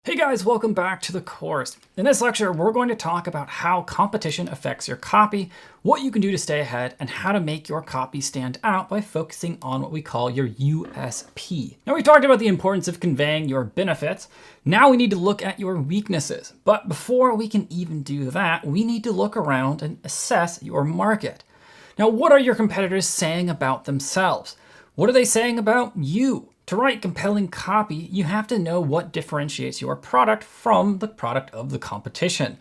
Hey guys, welcome back to the course. In this lecture, we're going to talk about how competition affects your copy, what you can do to stay ahead, and how to make your copy stand out by focusing on what we call your USP. Now, we talked about the importance of conveying your benefits. Now we need to look at your weaknesses. But before we can even do that, we need to look around and assess your market. Now, what are your competitors saying about themselves? What are they saying about you? To write compelling copy, you have to know what differentiates your product from the product of the competition.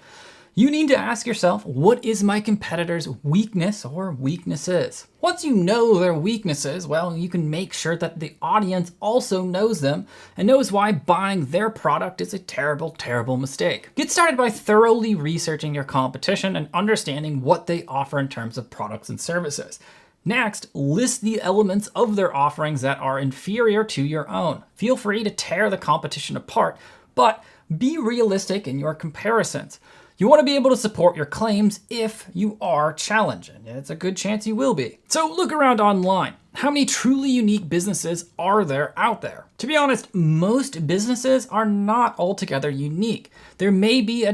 You need to ask yourself, what is my competitor's weakness or weaknesses? Once you know their weaknesses, well, you can make sure that the audience also knows them and knows why buying their product is a terrible, terrible mistake. Get started by thoroughly researching your competition and understanding what they offer in terms of products and services. Next, list the elements of their offerings that are inferior to your own. Feel free to tear the competition apart, but be realistic in your comparisons. You want to be able to support your claims if you are challenged, and it's a good chance you will be. So look around online. How many truly unique businesses are there out there? To be honest, most businesses are not altogether unique. There may be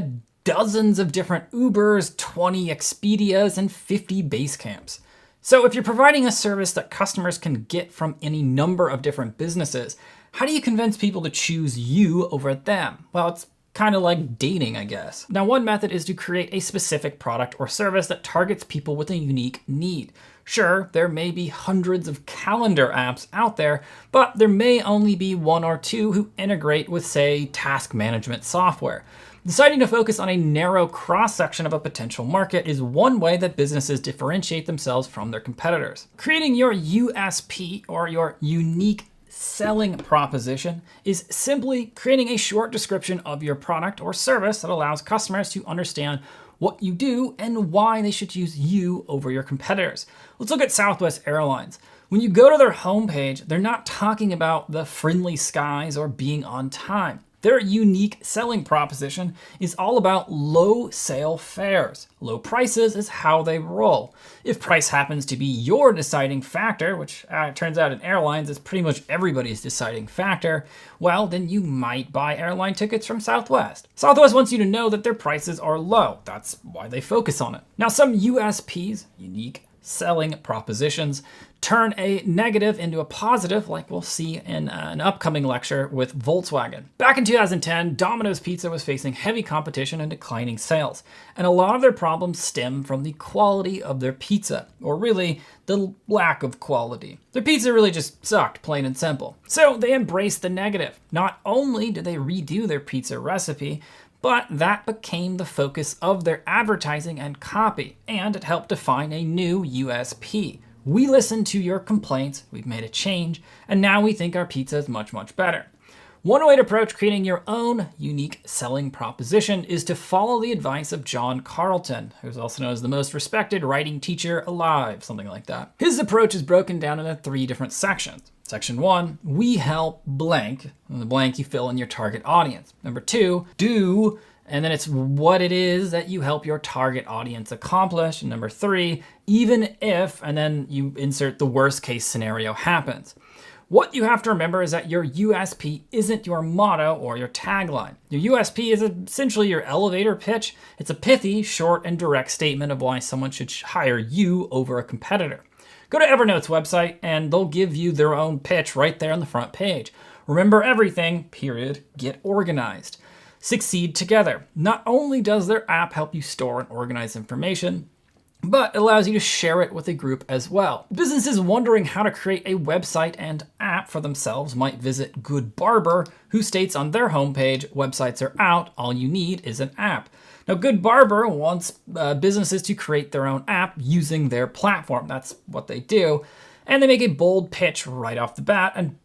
dozens of different Ubers, 20 Expedias, and 50 Basecamps. So if you're providing a service that customers can get from any number of different businesses, how do you convince people to choose you over them? Well, it's kind of like dating, I guess. Now, one method is to create a specific product or service that targets people with a unique need. Sure, there may be hundreds of calendar apps out there, but there may only be one or two who integrate with, say, task management software. Deciding to focus on a narrow cross-section of a potential market is one way that businesses differentiate themselves from their competitors. Creating your USP, or your unique selling proposition, is simply creating a short description of your product or service that allows customers to understand what you do and why they should choose you over your competitors. Let's look at Southwest Airlines. When you go to their homepage, they're not talking about the friendly skies or being on time. Their unique selling proposition is all about low sale fares. Low prices is how they roll. If price happens to be your deciding factor, which it turns out in airlines is pretty much everybody's deciding factor, well, then you might buy airline tickets from Southwest. Southwest wants you to know that their prices are low. That's why they focus on it. Now, some USPs, unique selling propositions, turn a negative into a positive, like we'll see in an upcoming lecture with Volkswagen. Back in 2010, Domino's Pizza was facing heavy competition and declining sales, and a lot of their problems stem from the quality of their pizza, or really the lack of quality. Their pizza really just sucked, plain and simple. So they embraced the negative. Not only did they redo their pizza recipe, but that became the focus of their advertising and copy, and it helped define a new USP. We listened to your complaints, we've made a change, and now we think our pizza is much, much better. One way to approach creating your own unique selling proposition is to follow the advice of John Carlton, who's also known as the most respected writing teacher alive, something like that. His approach is broken down into 3 different sections. Section 1, we help blank, and the blank you fill in your target audience. Number 2, do, and then it's what it is that you help your target audience accomplish. And number 3, even if, and then you insert the worst case scenario happens. What you have to remember is that your USP isn't your motto or your tagline. Your USP is essentially your elevator pitch. It's a pithy, short, and direct statement of why someone should hire you over a competitor. Go to Evernote's website and they'll give you their own pitch right there on the front page. Remember everything, period, get organized. Succeed together. Not only does their app help you store and organize information, but it allows you to share it with a group as well. Businesses wondering how to create a website and app for themselves might visit Good Barber, who states on their homepage, websites are out, all you need is an app. Now, Good Barber wants businesses to create their own app using their platform. That's what they do. And they make a bold pitch right off the bat and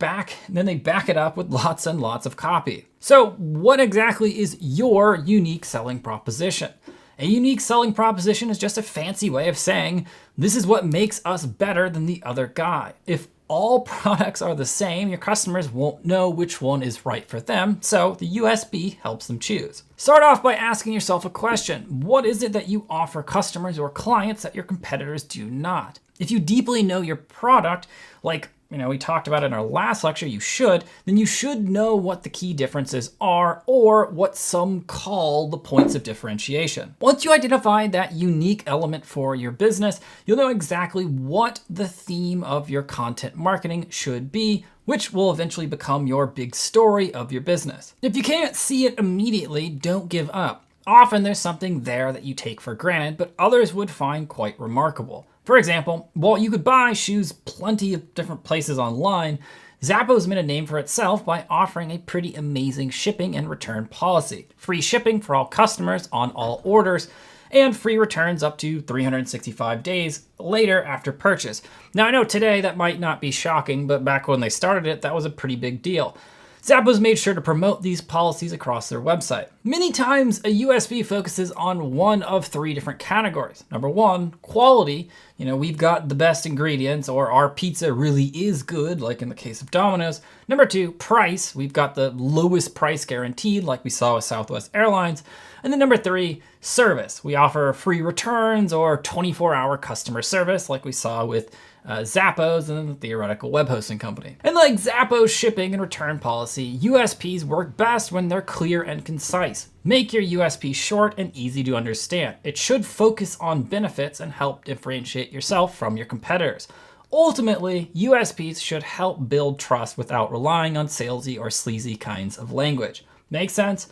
then they back it up with lots and lots of copy. So what exactly is your unique selling proposition? A unique selling proposition is just a fancy way of saying, this is what makes us better than the other guy. If all products are the same, your customers won't know which one is right for them, so the USB helps them choose. Start off by asking yourself a question. What is it that you offer customers or clients that your competitors do not? If you deeply know your product, like we talked about in our last lecture, then you should know what the key differences are, or what some call the points of differentiation. Once you identify that unique element for your business, you'll know exactly what the theme of your content marketing should be, which will eventually become your big story of your business. If you can't see it immediately, don't give up. Often there's something there that you take for granted, but others would find quite remarkable. For example, while you could buy shoes plenty of different places online, Zappos made a name for itself by offering a pretty amazing shipping and return policy. Free shipping for all customers on all orders, and free returns up to 365 days later after purchase. Now I know today that might not be shocking, but back when they started it, that was a pretty big deal. Zappos made sure to promote these policies across their website. Many times, a USP focuses on one of three different categories. Number one, quality. We've got the best ingredients, or our pizza really is good, like in the case of Domino's. Number two, price. We've got the lowest price guaranteed, like we saw with Southwest Airlines. And then number three, service. We offer free returns or 24-hour customer service, like we saw with Zappos and the theoretical web hosting company. And like Zappos shipping and return policy, USPs work best when they're clear and concise. Make your USP short and easy to understand. It should focus on benefits and help differentiate yourself from your competitors. Ultimately, USPs should help build trust without relying on salesy or sleazy kinds of language. Make sense?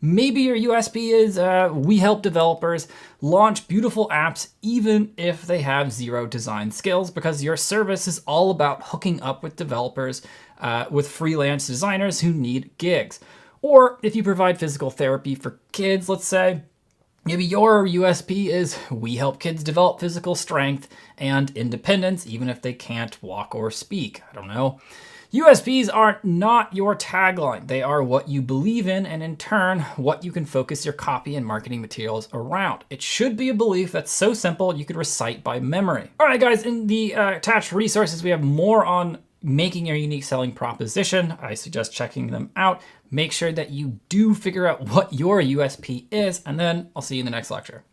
Maybe your USP is we help developers launch beautiful apps even if they have zero design skills, because your service is all about hooking up with developers, with freelance designers who need gigs. Or if you provide physical therapy for kids, let's say, maybe your USP is we help kids develop physical strength and independence even if they can't walk or speak. I don't know. USPs are not your tagline. They are what you believe in, and in turn, what you can focus your copy and marketing materials around. It should be a belief that's so simple you could recite by memory. All right, guys, in the attached resources, we have more on making your unique selling proposition. I suggest checking them out. Make sure that you do figure out what your USP is, and then I'll see you in the next lecture.